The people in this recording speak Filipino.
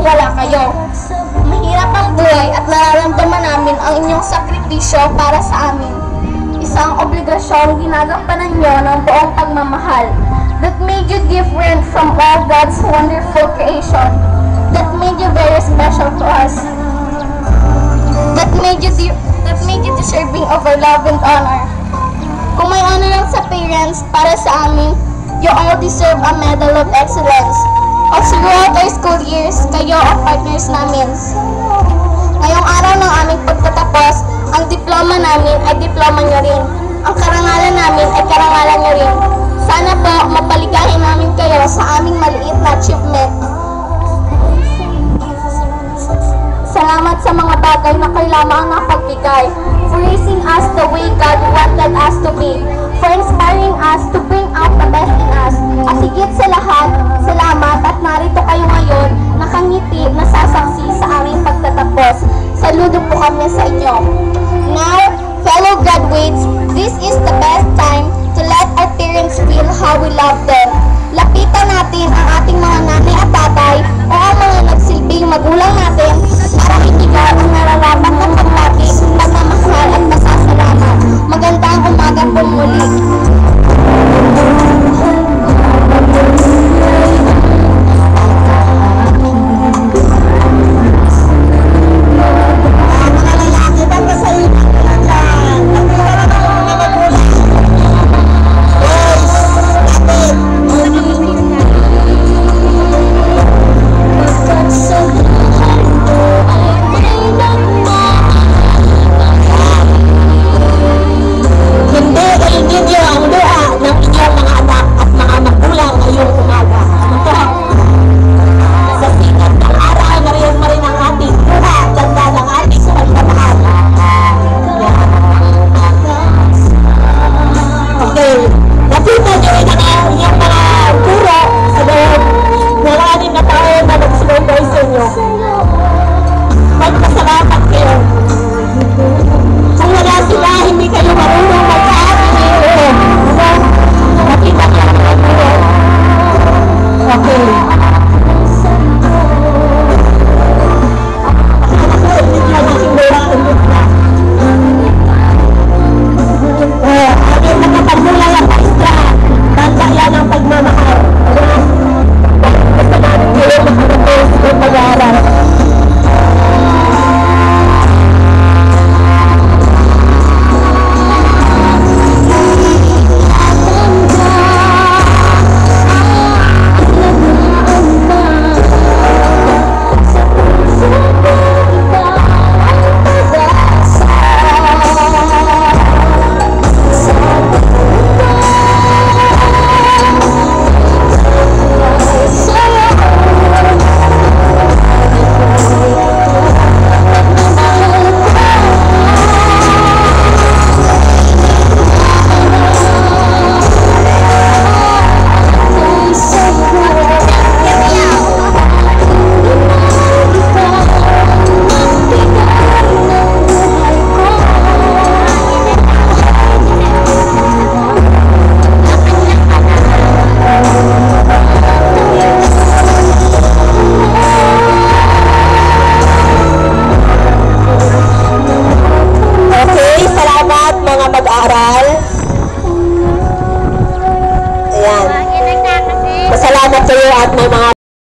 wala kayo. Mahirap ang buhay at nararamdaman namin ang inyong sakripisyo para sa amin. Isang obligasyong ginagampanan nyo ng buong pagmamahal that made you different from all God's wonderful creation, that made you very special to us, that made you deserving of our love and honor. Kung may honor lang sa parents para sa amin, you all deserve a Medal of Excellence. All throughout our school years, kayo ang partners namin. Ngayong araw ng aming pagtatapos, ang diploma namin ay diploma nyo rin. Ang karangalan namin ay karangalan nyo rin. Sana po mapaligahin namin kayo sa aming maliit na achievement. Salamat sa mga bagay na kayo lamang napagbigay, for raising us the way God wanted us to be, for inspiring us to bring out the best in us. At higit sa lahat, salamat at narito kayo ngayon, nakangiti, nasasaksi sa aming pagtatapos. Saludo po kami sa inyo. Now, fellow graduates, this is the best time to let our parents feel how we love them. Lapitan natin ang ating mga nanay